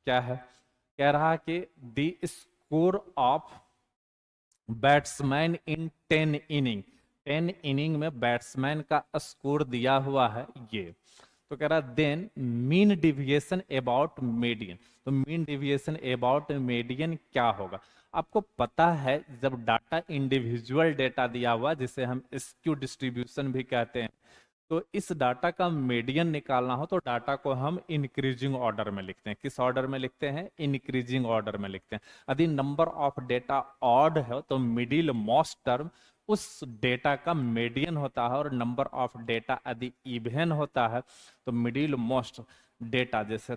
क्या है, कह रहा कि the score of batsman in 10 inning, 10 inning में बैट्समैन का स्कोर दिया हुआ है ये। तो कह रहा then mean deviation about median, तो मीन डिविएशन अबाउट मीडियन क्या होगा। आपको पता है जब डाटा इंडिविजुअल डेटा दिया हुआ जिसे हम स्क्यू डिस्ट्रीब्यूशन भी कहते हैं, तो इस डाटा का मीडियन निकालना हो तो डाटा को हम इंक्रीजिंग ऑर्डर में लिखते हैं। किस ऑर्डर में लिखते हैं, इंक्रीजिंग ऑर्डर में लिखते हैं। यदि नंबर ऑफ डेटा ऑड है तो मिडिल मोस्ट टर्म उस डेटा का मीडियन होता है, और नंबर ऑफ डेटा यदि इवन होता है तो मिडिल मोस्ट डेटा, जैसे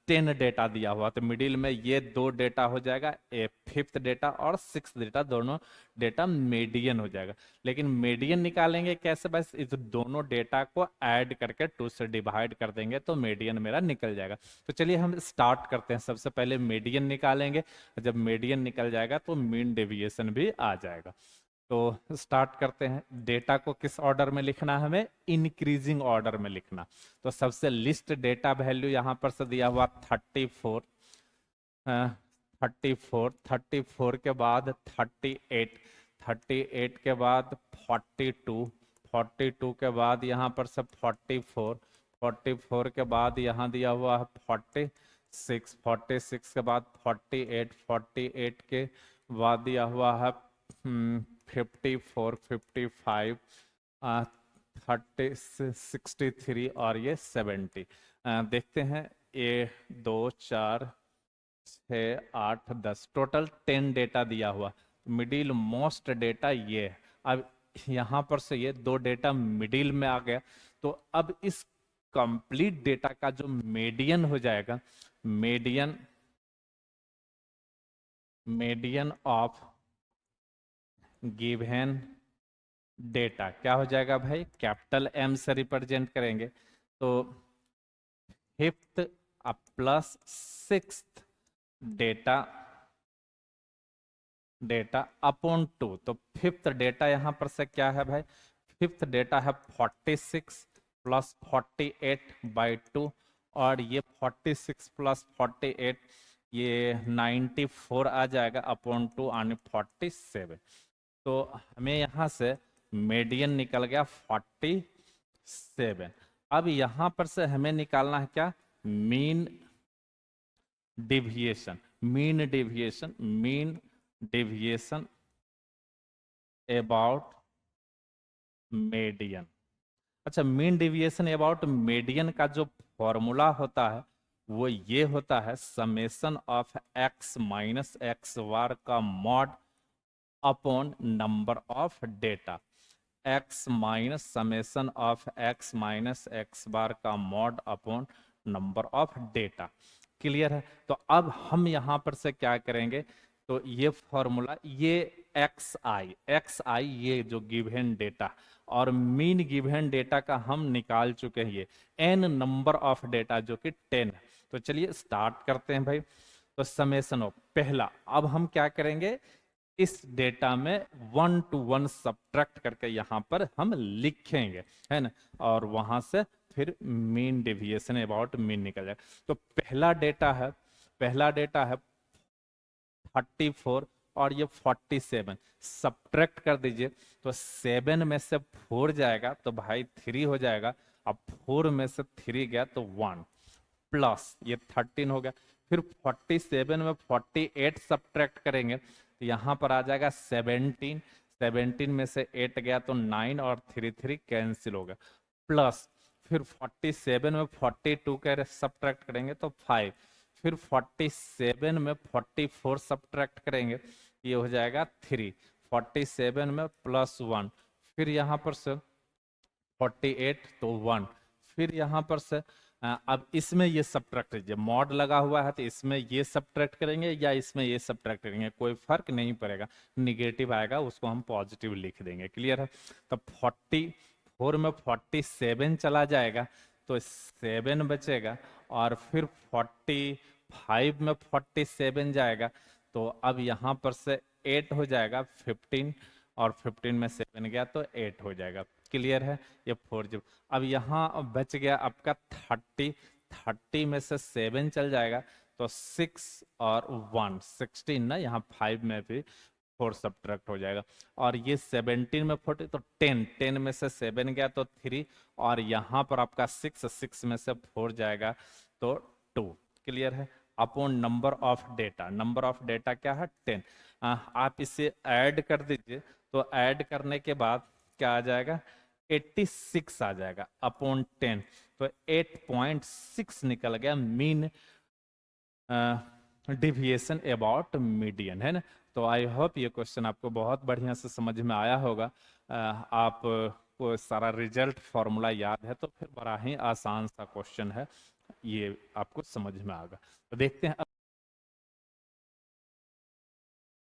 10 डेटा दिया हुआ तो मिडिल में ये 2 डेटा हो जाएगा, ए फिफ्थ डेटा और सिक्स डेटा, दोनों डेटा मीडियन हो जाएगा। लेकिन मीडियन निकालेंगे कैसे, बस इस दोनों डेटा को ऐड करके 2 से डिवाइड कर देंगे तो मीडियन मेरा निकल जाएगा। तो चलिए हम स्टार्ट करते हैं। सबसे पहले मीडियन निकालेंगे, जब मीडियन निकल जाएगा तो मीन डेविएशन भी आ जाएगा। तो स्टार्ट करते हैं। डेटा को किस ऑर्डर में लिखना है, हमें इंक्रीजिंग ऑर्डर में लिखना। तो सबसे लिस्ट डेटा वैल्यू यहां पर से दिया हुआ 34, 34 के बाद 38, 38 के बाद 42, 42 के बाद यहाँ पर से 44, 44 के बाद यहाँ दिया हुआ है 46, 46 के बाद 48, 48 के बाद दिया हुआ है 54, 55, 30, 63 और ये 70। देखते हैं, ये 2, 4, 6, 8, 10, टोटल 10 डेटा दिया हुआ। मिडिल मोस्ट डेटा ये है। अब यहाँ पर से ये 2 डेटा मिडिल में आ गया, तो अब इस कंप्लीट डेटा का जो मीडियन हो जाएगा, median, median of given data क्या हो जाएगा भाई, कैपिटल एम से रिप्रेजेंट करेंगे। तो fifth plus sixth data, data upon 2। तो फिफ्थ डेटा यहां पर से क्या है भाई, फिफ्थ डेटा है 46 प्लस 48/2, और ये 46 प्लस 48 ये 94 आ जाएगा अपॉन 2 यानी 47। तो हमें यहां से मीडियन निकल गया 47। अब यहां पर से हमें निकालना है क्या, mean deviation, mean deviation, mean deviation about median. अच्छा, मीन डिविएशन अबाउट मीडियन का जो फॉर्मूला होता है वो ये होता है summation of x minus x bar का mod upon number of data, x minus summation of x minus x bar का mod upon number of data. Clear है। तो अब हम यहां पर से क्या करेंगे, तो ये फॉर्मूला, ये एक्स आई ये जो गिवन डेटा और मीन गिवन डेटा का हम निकाल चुके हैं, ये एन नंबर ऑफ डेटा जो कि 10 है। तो चलिए स्टार्ट करते हैं भाई। तो समेशन ऑफ पहला, अब हम क्या करेंगे, इस डेटा में 1 to 1 सब्ट्रैक्ट करके यहां पर हम लिखेंगे, है ना, और वहां से फिर मीन डेविएशन अबाउट मीन निकल जाए। तो पहला डेटा है, पहला डेटा है 34 और ये 47, सब्ट्रैक्ट कर दीजिए तो 7 में से 4 जाएगा तो भाई 3 हो जाएगा। अब 4 में से 3 गया तो 1 प्लस ये 13 हो गया। फिर 47 में 48 सब्ट्रैक्ट करेंगे तो यहाँ पर आ जाएगा 17, 17 में से 8 गया तो 9 और 3 कैंसिल हो गया, प्लस फिर 47 में 42 का सब्ट्रैक्ट करेंगे तो 5, फिर 47 में 44 सब्ट्रैक्ट करेंगे ये हो जाएगा 3, 47 में प्लस 1, फिर यहाँ पर से 48 तो 1, फिर यहाँ पर से अब इसमें ये सब्ट्रैक्ट कीजिए, मॉड लगा हुआ है तो इसमें ये सब्ट्रैक्ट करेंगे या इसमें ये सब्ट्रैक्ट करेंगे, कोई फर्क नहीं पड़ेगा, निगेटिव आएगा उसको हम पॉजिटिव लिख देंगे। क्लियर है। तो 44 में 47 चला जाएगा तो 7 बचेगा, और फिर 45 में 47 जाएगा तो अब यहाँ पर से 8 हो जाएगा 15, और 15 में 7 गया तो 8 हो जाएगा। क्लियर है। ये 4 जब अब यहाँ बच गया आपका 30, 30 में से 7 चल जाएगा तो 6 और 1 16 ना, यहाँ 5 में भी 4 सब्ट्रैक्ट हो जाएगा। और ये 17 में 40, तो 10 10 में से 7 गया तो 3, और यहाँ पर आपका 6 6 में से 4 जाएगा तो 2। क्लियर है। Upon number of data, number of data क्या है 10। आप इसे ऐड कर दीजिए, तो ऐड करने के बाद क्या आ जाएगा 86 आ जाएगा अपॉन 10, तो 8.6 निकल गया मीन डिविएशन अबाउट मीडियन, है ना। तो आई होप ये क्वेश्चन आपको बहुत बढ़िया से समझ में आया होगा। आप को सारा रिजल्ट फॉर्मूला याद है तो फिर बड़ा ही आसान सा क्वेश्चन है, ये आपको समझ में आएगा। तो देखते हैं